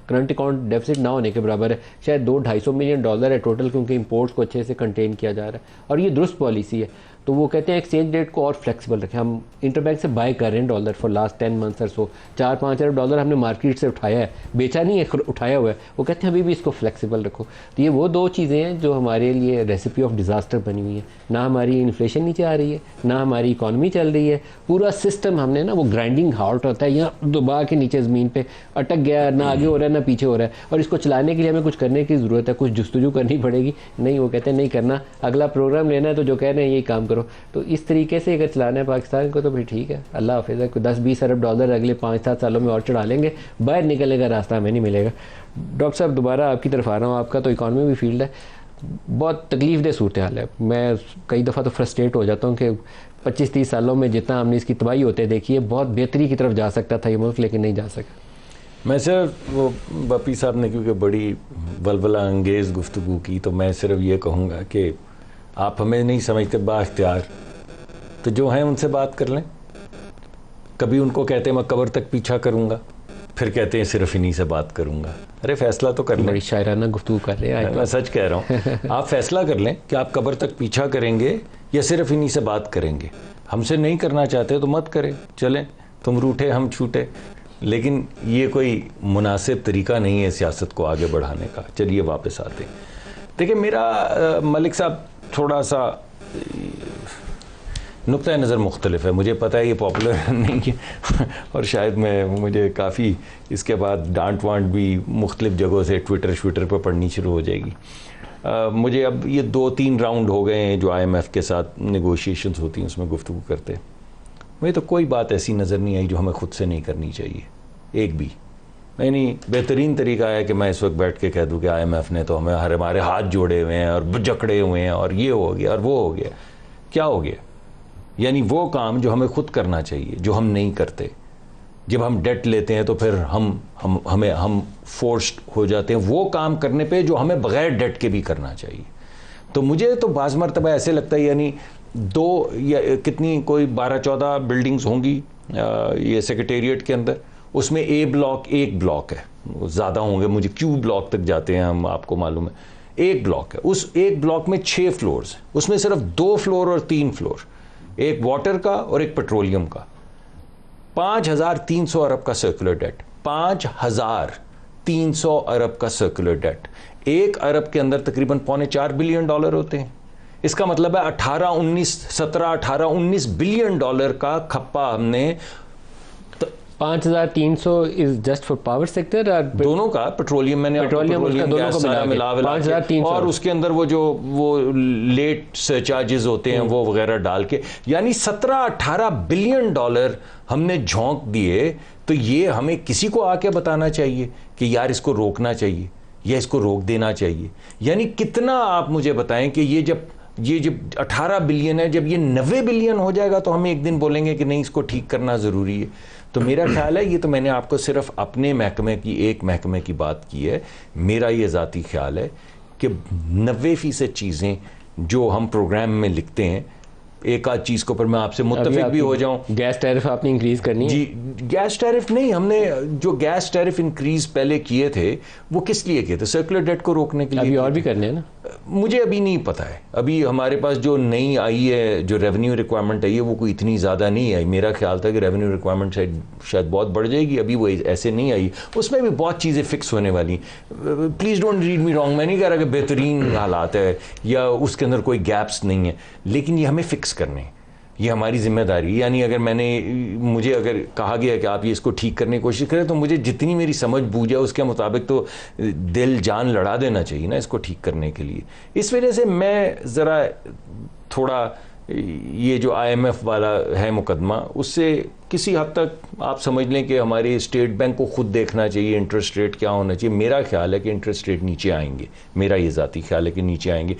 करंट अकाउंट डेफिसिट ना होने के बराबर है, शायद $200-250 मिलियन है टोटल, क्योंकि इंपोर्ट्स को अच्छे से कंटेन किया जा रहा है और ये दुरुस्त पॉलिसी है। तो वो कहते हैं एक्सचेंज रेट को और फ्लेक्सिबल रखें। हम इंटरबैंक से बाय कर रहे हैं डॉलर फॉर लास्ट 10 मंथ्स और सो, 4-5 अरब डॉलर हमने मार्केट से उठाया है, बेचा नहीं है, उठाया हुआ है। वो कहते हैं अभी भी इसको फ्लेक्सिबल रखो। तो ये वो दो चीज़ें हैं जो हमारे लिए रेसिपी ऑफ डिज़ास्टर बनी हुई है। ना हमारी इन्फ्लेशन नीचे आ रही है, ना हमारी इकॉनमी चल रही है। पूरा सिस्टम हमने ना, वो ग्राइंडिंग हार्ट होता है, यहाँ दबा के नीचे ज़मीन पर अटक गया, ना आगे हो रहा है ना पीछे हो रहा है, और इसको चलाने के लिए हमें कुछ करने की ज़रूरत है, कुछ जुस्तजू करनी पड़ेगी। नहीं, वो कहते हैं नहीं करना, अगला प्रोग्राम लेना है तो जो कह रहे हैं यही काम करो। तो इस तरीके से अगर चलाना है पाकिस्तान को तो फिर ठीक है, अल्लाह हाफिज़ है। 10-20 अरब डॉलर अगले 5-7 सालों में और चढ़ा लेंगे, बाहर निकलने का रास्ता हमें नहीं मिलेगा। डॉक्टर साहब दोबारा आपकी तरफ आ रहा हूँ। आपका तो इकॉनमी भी फील्ड है, बहुत तकलीफ दह सूरत हाल है। मैं कई दफ़ा तो फ्रस्ट्रेट हो जाता हूँ कि 25-30 सालों में जितना हमने इसकी तबाही होते देखी है, बहुत बेहतरी की तरफ जा सकता था ये मुल्क, लेकिन नहीं जा सका। मैं सिर्फ वो बपी साहब ने क्योंकि बड़ी वलवला अंगेज़ गुफ्तगू की, तो मैं सिर्फ ये कहूँगा कि आप हमें नहीं समझते बाख्तियार, तो जो हैं उनसे बात कर लें। कभी उनको कहते हैं मैं कब्र तक पीछा करूँगा, फिर कहते हैं सिर्फ इन्हीं से बात करूँगा। अरे फैसला तो कर लें। बड़ी शायराना गुफ्तगू कर रहे हैं। मैं सच कह रहा हूँ। आप फैसला कर लें कि आप कब्र तक पीछा करेंगे या सिर्फ इन्हीं से बात करेंगे। हमसे नहीं करना चाहते तो मत करें, चलें, तुम रूठे हम छूटे, लेकिन ये कोई मुनासिब तरीका नहीं है सियासत को आगे बढ़ाने का। चलिए वापस आते हैं। देखिए मेरा मलिक साहब थोड़ा सा नुक्ता नज़र मुख्तलिफ है। मुझे पता है ये पॉपुलर नहीं है और शायद मुझे काफ़ी इसके बाद डांट वांट भी मुख्तलिफ जगहों से ट्विटर पर पढ़नी शुरू हो जाएगी। मुझे अब ये 2-3 राउंड हो गए हैं जो IMF के साथ नेगोशिएशंस होती हैं उसमें गुफ्तगू करते, मुझे तो कोई बात ऐसी नज़र नहीं आई जो हमें ख़ुद से नहीं करनी चाहिए, एक भी नहीं। बेहतरीन तरीका है कि मैं इस वक्त बैठ के कह दूँ कि IMF ने तो हमारे हाथ जोड़े हुए हैं और जकड़े हुए हैं और ये हो गया और वो हो गया। क्या हो गया? यानी वो काम जो हमें खुद करना चाहिए जो हम नहीं करते। जब हम डेट लेते हैं तो फिर हम फोर्स्ड हो जाते हैं वो काम करने पे जो हमें बगैर डेट के भी करना चाहिए। तो मुझे तो बाज़ मरतबा ऐसे लगता है, यानी 2 या कितनी कोई 12-14 बिल्डिंग्स होंगी ये सेक्रेटेरिएट के अंदर, उसमें A ब्लॉक एक ब्लॉक है, ज़्यादा होंगे, मुझे Q ब्लॉक तक जाते हैं हम, आपको मालूम है। एक ब्लॉक है, उस एक ब्लॉक में 6 फ्लोर्स हैं, उसमें सिर्फ 2 फ्लोर और 3 फ्लोर, एक वाटर का और एक पेट्रोलियम का। 5,300 अरब का सर्कुलर डेट, 5,300 अरब का सर्कुलर डेट। 1 अरब के अंदर तकरीबन $4.25 बिलियन होते हैं। इसका मतलब है 18-19 बिलियन डॉलर का खप्पा हमने। 5,300 is just for power sector और दोनों का, पेट्रोलियम मैंने पेट्रोलियम दोनों को मिला 5,300 और उसके अंदर वो लेट सरचार्जेस होते हैं वो वगैरह डाल के, यानी 17-18 बिलियन डॉलर हमने झोंक दिए। तो ये हमें किसी को आके बताना चाहिए कि यार इसको रोकना चाहिए या इसको रोक देना चाहिए। यानी कितना आप मुझे बताएं कि ये जब 18 बिलियन है, जब ये 90 बिलियन हो जाएगा तो हम एक दिन बोलेंगे कि नहीं इसको ठीक करना ज़रूरी है। तो मेरा ख्याल है, ये तो मैंने आपको सिर्फ अपने महकमे की एक महकमे की बात की है, मेरा ये ज़ाती ख्याल है कि 90% चीज़ें जो हम प्रोग्राम में लिखते हैं, एक आध चीज़ को पर मैं आपसे मुत्तफिक भी हो जाऊं। गैस टैरिफ आपने इंक्रीज़ करनी है? जी, गैस टैरिफ नहीं, हमने जो गैस टैरिफ इंक्रीज़ पहले किए थे वो किस लिए किए थे? सर्कुलर डेट को रोकने के लिए। अभी और भी करने हैं ना? मुझे अभी नहीं पता है। अभी हमारे पास जो नई आई है, जो रेवेन्यू रिक्वायरमेंट आई है, वो कोई इतनी ज़्यादा नहीं आई। मेरा ख्याल था कि रेवेन्यू रिक्वायरमेंट शायद बहुत बढ़ जाएगी, अभी वो ऐसे नहीं आई। उसमें भी बहुत चीज़ें फिक्स होने वाली। Please don't read me wrong, मैं नहीं कह रहा कि बेहतरीन हालात है या उसके अंदर कोई गैप्स नहीं है, लेकिन ये हमें फिक्स करने, ये हमारी जिम्मेदारी। यानी अगर मुझे अगर कहा गया कि आप ये इसको ठीक करने की कोशिश करें, तो मुझे जितनी मेरी समझ बूझ है उसके मुताबिक तो दिल जान लड़ा देना चाहिए ना इसको ठीक करने के लिए। इस वजह से मैं ज़रा थोड़ा ये जो IMF वाला है मुकदमा, उससे किसी हद तक आप समझ लें कि हमारे स्टेट बैंक को खुद देखना चाहिए इंटरेस्ट रेट क्या होना चाहिए। मेरा ख्याल है कि इंटरेस्ट रेट नीचे आएंगे, मेरा ये ज़ाती ख्याल है कि नीचे आएंगे।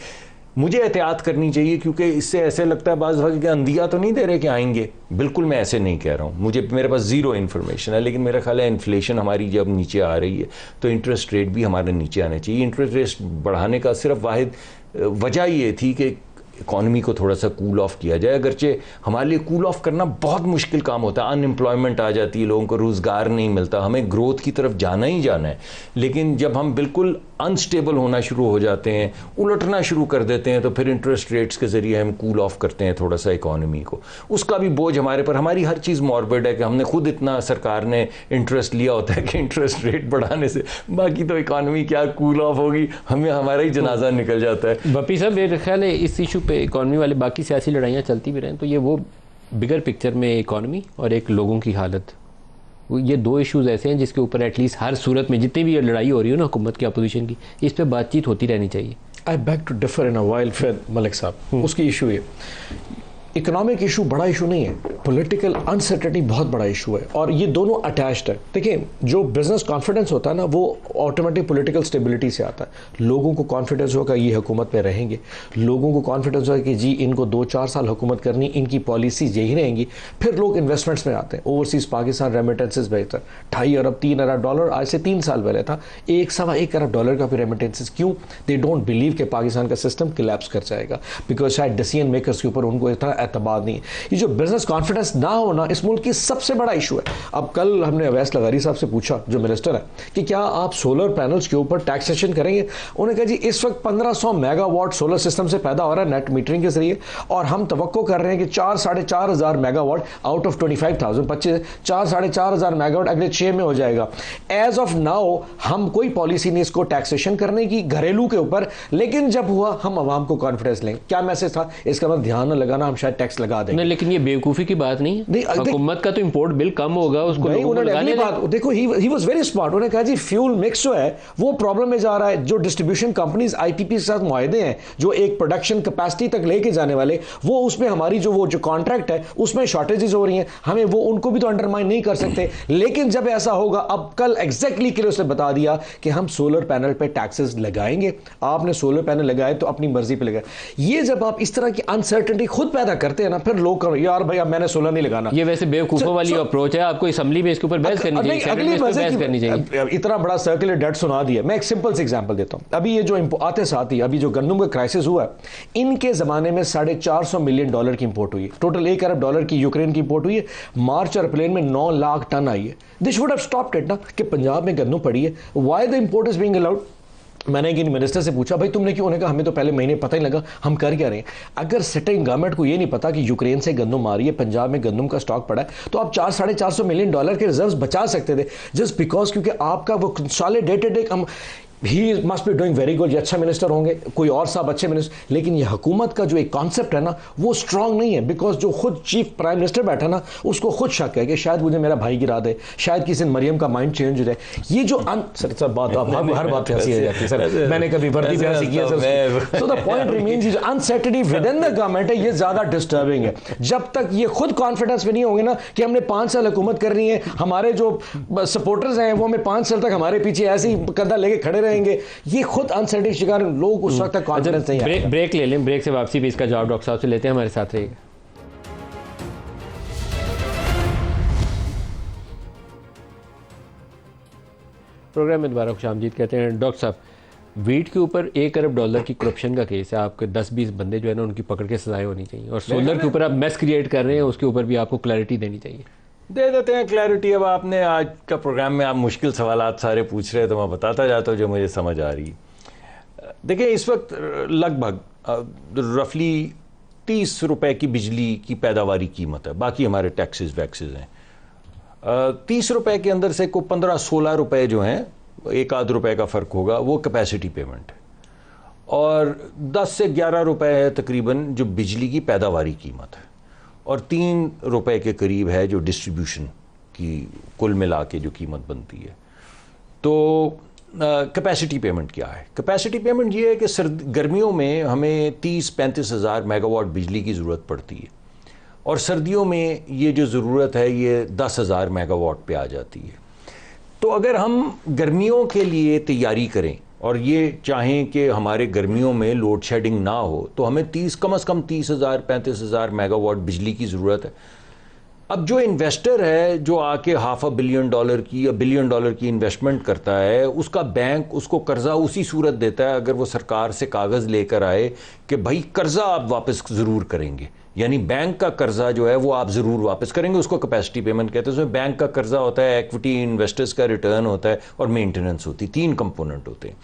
मुझे एहतियात करनी चाहिए क्योंकि इससे ऐसे लगता है बाज़ वक्त कि अंदिया तो नहीं दे रहे कि आएंगे, बिल्कुल मैं ऐसे नहीं कह रहा हूँ, मेरे पास ज़ीरो इन्फॉर्मेशन है, लेकिन मेरा ख्याल है इन्फ्लेशन हमारी जब नीचे आ रही है तो इंटरेस्ट रेट भी हमारे नीचे आने चाहिए। इंटरेस्ट रेट बढ़ाने का सिर्फ वाहिद वजह ये थी कि इकॉनमी को थोड़ा सा कूल ऑफ किया जाए। अगरचे हमारे लिए कूल ऑफ करना बहुत मुश्किल काम होता है, अनएम्प्लॉयमेंट आ जाती है, लोगों को रोज़गार नहीं मिलता, हमें ग्रोथ की तरफ जाना ही जाना है। लेकिन जब हम बिल्कुल अनस्टेबल होना शुरू हो जाते हैं, उलटना शुरू कर देते हैं, तो फिर इंटरेस्ट रेट्स के ज़रिए हम कूल ऑफ करते हैं थोड़ा सा इकॉनमी को। उसका भी बोझ हमारे पर, हमारी हर चीज़ मॉर्बिड है कि हमने खुद इतना सरकार ने इंटरेस्ट लिया होता है कि इंटरेस्ट रेट बढ़ाने से बाकी तो इकॉनमी क्या कूल ऑफ होगी, हमें हमारा ही जनाजा निकल जाता है। बपी साहब, मेरे ख्याल है इस इशू पे इकॉनमी वाले बाकी सियासी लड़ाइयाँ चलती भी रहें तो ये वो बिगर पिक्चर में इकॉनमी और एक लोगों की हालत, ये 2 इश्यूज ऐसे हैं जिसके ऊपर एटलीस्ट हर सूरत में जितनी भी लड़ाई हो रही हो ना हुकूमत की अपोजिशन की, इस पे बातचीत होती रहनी चाहिए। I beg to differ in a while फिर मलिक साहब, उसकी इशू है इकोनॉमिक इशू बड़ा इशू नहीं है, पॉलिटिकल अनसर्टेनिटी बहुत बड़ा इशू है और ये दोनों अटैच्ड है। देखिए, जो बिजनेस कॉन्फिडेंस होता है ना वो ऑटोमेटिक पॉलिटिकल स्टेबिलिटी से आता है। लोगों को कॉन्फिडेंस होगा ये हुकूमत में रहेंगे, लोगों को कॉन्फिडेंस होगा कि जी इनको 2-4 साल हुकूमत करनी, इनकी पॉलिसीज यही रहेंगी, फिर लोग इन्वेस्टमेंट्स में आते हैं। ओवरसीज पाकिस्तान रेमिटेंसेज भेजता है, 2.5 अरब 3 अरब डॉलर आज से 3 साल पहले था, 1-1.25 अरब डॉलर का भी रेमिटेंसेज। क्यों? दे डोंट बिलीव कि पाकिस्तान का सिस्टम कोलैप्स कर जाएगा, बिकॉज शायद डिसीजन मेकर्स के ऊपर उनको इतना एतमाद नहीं है। ये जो बिजनेस कॉन्फिडेंस ना होना इस मुल्क की सबसे बड़ा इशू है। अब कल हमने अवैस लगारी साहब से पूछा, जो मिनिस्टर है, कि क्या आप सोलर पैनल्स के ऊपर टैक्सेशन करेंगे? उन्होंने कहा जी इस वक्त 1500 मेगावाट सोलर सिस्टम से पैदा हो रहा है नेट मीटरिंग के जरिए, और हम तवक्को कर रहे हैं कि 4-4.5 हज़ार मेगावाट आउट ऑफ 25,000 4-4.5 हज़ार मेगावाट अगले 6 में हो जाएगा। एज ऑफ नाउ हम कोई पॉलिसी नहीं इसको टैक्सेशन करने की घरेलू के ऊपर, लेकिन जब हुआ हम आवाम को कॉन्फिडेंस लेंगे। क्या मैसेज था इसका? मतलब ध्यान न लगाना, हम शायद शायद टैक्स लगा देंगे। नहीं, लेकिन ये बेवकूफ़ी की बात नहीं है। हुकूमत का तो इंपोर्ट बिल कम होगा, उसको उन्होंने अगली बात देखो, ही वाज वेरी स्मार्ट। उन्होंने कहा जी फ्यूल मिक्स जो है वो प्रॉब्लम में जा रहा है। जो डिस्ट्रीब्यूशन कंपनीज आईटीपी के साथ मुआहदे हैं, जो एक प्रोडक्शन कैपेसिटी तक लेके जाने वाले, वो उसमें हमारी जो कॉन्ट्रैक्ट है उसमें शॉर्टेजेस हो रही हैं, हमें वो उनको भी तो अंडरमाइन नहीं कर सकते। लेकिन जब ऐसा होगा, अब कल एग्जैक्टली के लिए उसने बता दिया कि हम सोलर पैनल पे टैक्सेस लगाएंगे, आपने सोलर पैनल लगाए तो अपनी मर्जी पे लगाए। ये जब आप इस तरह की अनसर्टेनिटी खुद पैदा करते हैं ना, फिर लोग करो यार भाई अब मैंने सोलर नहीं लगाना। ये वैसे बेवकूफों वाली अप्रोच है। आपको असेंबली में इसके ऊपर बहस करनी चाहिए, इतना बड़ा सर्कुलर डेट सुना दिया। मैं एक सिंपल से एग्जांपल देता हूं। अभी ये जो आते साथ ही अभी जो गंदम का क्राइसिस हुआ है, इनके जमाने में $450 मिलियन की इंपोर्ट हुई है। टोटल $1 अरब की यूक्रेन की इंपोर्ट हुई है। मार्च और अप्रैल में 9 लाख टन आई है। This would have stopped it ना, कि पंजाब में गंदम पड़ी है, why the import is being allowed. मैंने एक मिनिस्टर से पूछा भाई तुमने क्यों? उन्होंने कहा हमें तो पहले महीने पता ही लगा हम कर क्या रहे हैं। अगर सिटिंग गवर्नमेंट को ये नहीं पता कि यूक्रेन से गंदम आ रही है, पंजाब में गंदम का स्टॉक पड़ा है, तो आप $400-450 मिलियन के रिजर्व्स बचा सकते थे, जस्ट बिकॉज क्योंकि आपका वो कंसोलिडेटेड एक he must be doing very good. ये अच्छा मिनिस्टर होंगे, कोई और साहब अच्छे मिनिस्टर, लेकिन ये हुकूमत का जो एक कॉन्सेप्ट है ना वो स्ट्रांग नहीं है। बिकॉज जो खुद चीफ प्राइम मिनिस्टर बैठा ना, उसको खुद शक है कि शायद मुझे मेरा भाई गिरा दे, शायद किसी दिन मरियम का माइंड चेंज हो जाए। ये जो सर बात आप हर बात पे हंसी आ जाती है सर, मैंने कभी वर्दी पे हंसी किया sir. So the point remains जो uncertainty within the government है, ये ज्यादा डिस्टर्बिंग है। जब तक ये खुद कॉन्फिडेंस में नहीं होंगे ना कि हमने 5 साल हुकूमत कर रही है, हमारे जो सपोर्टर्स हैं वो हमें 5 साल तक हमारे पीछे ऐसे ही कंधा लेके खड़े रहेंगे, ये खुद अनसर्टेनिटी शिकार लोग उस वक्त तक कॉन्फिडेंस नहीं है। ब्रेक ले लें, ब्रेक से वापसी भी इसका जवाब डॉक्टर साहब से लेते हैं, हमारे साथ रहिएगा। प्रोग्राम में दोबारा खुशामदीद कहते हैं। डॉक्टर साहब, वीट के ऊपर $1 अरब की करप्शन का केस है, आपके 10-20 बंदे जो है ना उनकी पकड़ के सजाएं होनी चाहिए, और सोलर के ऊपर आप मेस क्रिएट कर रहे हैं, उसके ऊपर भी आपको क्लैरिटी देनी चाहिए। दे देते हैं क्लैरिटी। अब आपने आज का प्रोग्राम में आप मुश्किल सवालात सारे पूछ रहे हैं, तो मैं बताता जाता हूँ जो मुझे समझ आ रही। देखिए, इस वक्त लगभग रफली ₹30 की बिजली की पैदावारी कीमत है, बाकी हमारे टैक्सेस वैक्सेस हैं। ₹30 के अंदर से को 15-16 रुपए जो हैं, ₹1-2 का फ़र्क होगा, वो कैपेसिटी पेमेंट है, और 10 से 11 रुपए है तकरीबन जो बिजली की पैदावारी कीमत है, और ₹3 के करीब है जो डिस्ट्रीब्यूशन की कुल मिला के जो कीमत बनती है। तो कैपेसिटी पेमेंट क्या है? कैपेसिटी पेमेंट ये है कि गर्मियों में हमें 30-35 हज़ार मेगावाट बिजली की ज़रूरत पड़ती है, और सर्दियों में ये जो ज़रूरत है ये 10,000 मेगावाट पे आ जाती है। तो अगर हम गर्मियों के लिए तैयारी करें और ये चाहें कि हमारे गर्मियों में लोड शेडिंग ना हो, तो हमें कम से कम 30,000-35,000 मेगावाट बिजली की ज़रूरत है। अब जो इन्वेस्टर है जो आके $500 बिलियन की या $1 बिलियन की इन्वेस्टमेंट करता है, उसका बैंक उसको कर्जा उसी सूरत देता है अगर वो सरकार से कागज़ लेकर आए कि भाई कर्जा आप वापस ज़रूर करेंगे, यानी बैंक का कर्जा जो है वो आप ज़रूर वापस करेंगे, उसको कैपेसिटी पेमेंट कहते हैं। उसमें बैंक का कर्जा होता है, इक्विटी इन्वेस्टर्स का रिटर्न होता है, और मेंटेनेंस होती है। 3 कंपोनेंट होते हैं।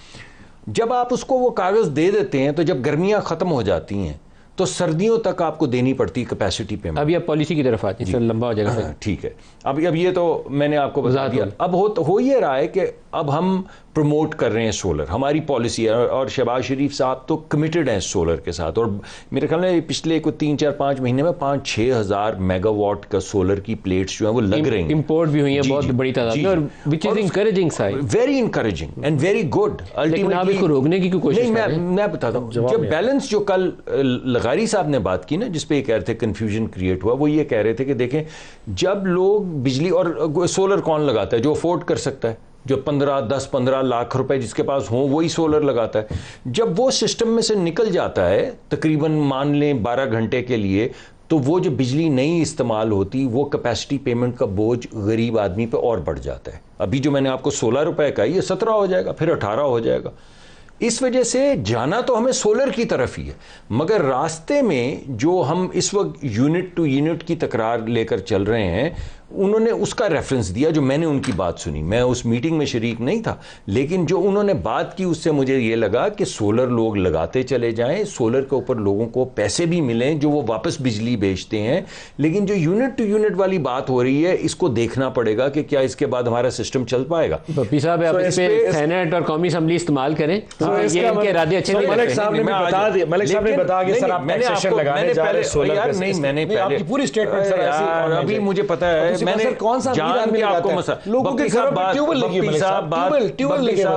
जब आप उसको वो कागज़ दे देते हैं, तो जब गर्मियाँ ख़त्म हो जाती हैं तो सर्दियों तक आपको देनी पड़ती है कैपेसिटी पेमेंट। अभी आप पॉलिसी की तरफ आते हैं, सर लंबा हो जाएगा। ठीक है, अब ये तो मैंने आपको बता दिया। अब हो ये रहा है कि अब हम प्रमोट कर रहे हैं सोलर, हमारी पॉलिसी है, और शहबाज शरीफ साहब तो कमिटेड हैं सोलर के साथ, और मेरे ख्याल में पिछले को 3-4-5 महीने में 5-6 हज़ार मेगावाट का सोलर की प्लेट्स जो है वो लग रही हैं, इंपोर्ट भी हुई है बहुत बड़ी तादाद में, और which is encouraging side, very encouraging and very good. लेकिन आप इसको रोकने की कोशिश कर रहे हैं। मैं बताता हूँ, जब बैलेंस जो कल लगारी साहब ने बात की ना, जिसपे कह रहे थे कन्फ्यूजन क्रिएट हुआ, वो ये कह रहे थे कि देखें, जब लोग बिजली, और सोलर कौन लगाता है? जो अफोर्ड कर सकता है, जो 10-15 लाख रुपए जिसके पास हो वही सोलर लगाता है। जब वो सिस्टम में से निकल जाता है तकरीबन मान लें 12 घंटे के लिए, तो वो जो बिजली नहीं इस्तेमाल होती, वो कैपेसिटी पेमेंट का बोझ गरीब आदमी पे और बढ़ जाता है। अभी जो मैंने आपको ₹16 का, ये 17 हो जाएगा, फिर 18 हो जाएगा। इस वजह से जाना तो हमें सोलर की तरफ ही है, मगर रास्ते में जो हम इस वक्त यूनिट टू यूनिट की तकरार लेकर चल रहे हैं, उन्होंने उसका रेफरेंस दिया जो मैंने उनकी बात सुनी। मैं उस मीटिंग में शरीक नहीं था, लेकिन जो उन्होंने बात की उससे मुझे ये लगा कि सोलर लोग लगाते चले जाएं, सोलर के ऊपर लोगों को पैसे भी मिलें जो वो वापस बिजली बेचते हैं। लेकिन जो यूनिट टू यूनिट वाली बात हो रही है, इसको देखना पड़ेगा कि क्या इसके बाद हमारा सिस्टम चल पाएगा। पप्पी साहब आप इस पे सेनेट और कौमी असम्बली इस्तेमाल करें, ये इनके इरादे अच्छे नहीं मलिक लगते। साहब ने भी बता दिया, मलिक साहब ने बताया कि सर आप टैक्सेशन लगाने जा रहे हैं सोलर पे। नहीं, मैंने पहले आपकी पूरी स्टेटमेंट सर ऐसी अभी मुझे पता है, मैंने कौन सा जान के आपको लोगों के घरों में ट्यूबवेल लगी है साहब,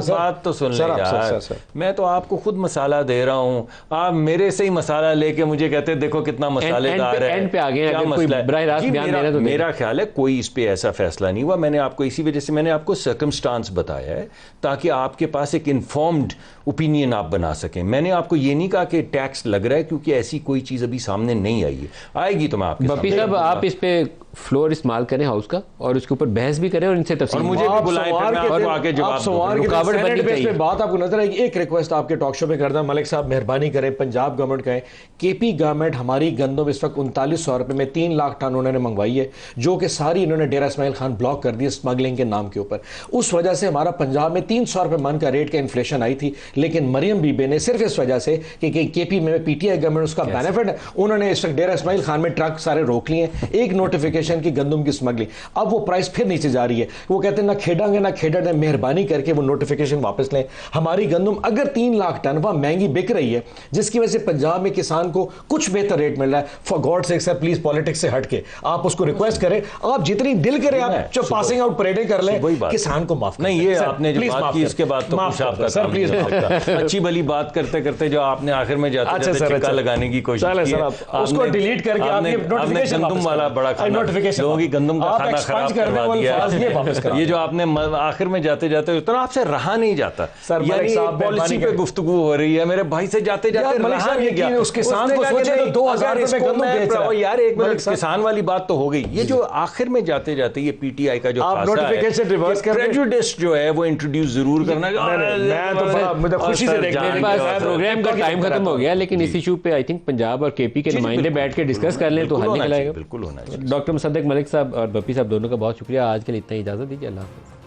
बात तो सुन ले यार। मैं तो आपको खुद मसाला दे रहा हूँ, आप मेरे से ही मसाला लेके मुझे कहते हैं देखो कितना मसालेदार है। एंड पे आ गए, अगर कोई बराह रास्त बयान देना तो मेरा ख्याल है कोई इस पे ऐसा फैसला नहीं हुआ। मैंने आपको इसी वजह से मैंने आपको सर्कमस्टांस बताया है ताकि आपके पास एक इन्फॉर्म्ड ओपिनियन आप बना सकें। मैंने आपको ये नहीं कहा कि टैक्स लग रहा है, क्योंकि ऐसी कोई चीज अभी सामने नहीं आई है। आएगी तो मैं आपके बप्पी साहब आप इस पे फ्लोर इस्तेमाल करें हाउस का और उसके ऊपर बहस भी करें और इनसे तफसील मुझे भी बुलाएं, फिर मैं आपको आके जवाब दूंगा। रुकावट बननी चाहिए। बात आपको नजर आएगी। एक रिक्वेस्ट आपके टॉक शो में करता हूं, मलिक साहब मेहरबानी करें, पंजाब गवर्नमेंट कहें, केपी गवर्नमेंट हमारी गंदम इस वक्त 3900 रुपए में 3 लाख टन उन्होंने मंगवाई है, जो कि सारी इन्होंने डेरा इस्माइल खान ब्लॉक कर दी स्मगलिंग के नाम के ऊपर। उस वजह से हमारा पंजाब में 300 रुपए मन का रेट का इन्फ्लेशन आई थी। लेकिन मरियम बीबी ने सिर्फ इस वजह से कि केपी में पीटीआई गवर्नमेंट उसका बेनिफिट है, उन्होंने इस वक्त डेरा इस्माइल खान में ट्रक सारे रोक लिए, एक नोटिफिकेशन की गंदम की स्मगलिंग। अब वो प्राइस फिर नीचे जा रही है। वो कहते हैं ना खेडांगे ना खेडा, मेहरबानी करके वो नोटिफिकेशन वापस लें। हमारी गंदम अगर 3 लाख टन वह महंगी बिक रही है, जिसकी वजह से पंजाब में किसान को कुछ बेहतर रेट मिल रहा है, for God sake sir please politics से हटके आप उसको रिक्वेस्ट करें, आप जितनी दिल करें आप जो पासिंग आउट परेडें कर लें, किसान को माफ नहीं। ये आपने जो बात की इसके बाद तो कुछ आपका सर प्लीज अच्छी भली बात करते करते जो आपने आखिर में जाते छिक्का लगाने की कोशिश की, उसको डिलीट करके आपने नोटिफिकेशन गंदम वाला बड़ा खाना, लोगों की गंदम का खाना खराब करवा दिया। ये जो आपने आखिर में जाते जाते उतना आपसे रहा नहीं जाता। यानी पॉलिसी पे गुफ्तगू हो रही है, मेरे भाई से जाते जाते रहा नहीं गया। उस किसान को सोचे तो 2000 रुपए गंदम बेच रहा है यार। एक मिनट, किसान वाली बात तो हो गई। ये जो आखिर में जाते जाते ये पीटीआई का जो नोटिफिकेशन रिवर्स कर प्रेजुडिस जो है वो इंट्रोड्यूस जरूर करना। मैं तो बड़ा मुझे खुशी से देखने प्रोग्राम का टाइम खत्म हो गया, लेकिन इस इशू पे आई थिंक पंजाब और केपी के नुमाइंदे बैठ के डिस्कस कर लें तो हल निकल आएगा। बिल्कुल होना चाहिए। डॉक्टर मुसद्दक मलिक साहब और बप्पी साहब दोनों का बहुत शुक्रिया। आज के लिए इतना ही, इजाजत दीजिए। अल्लाह हाफ़िज़।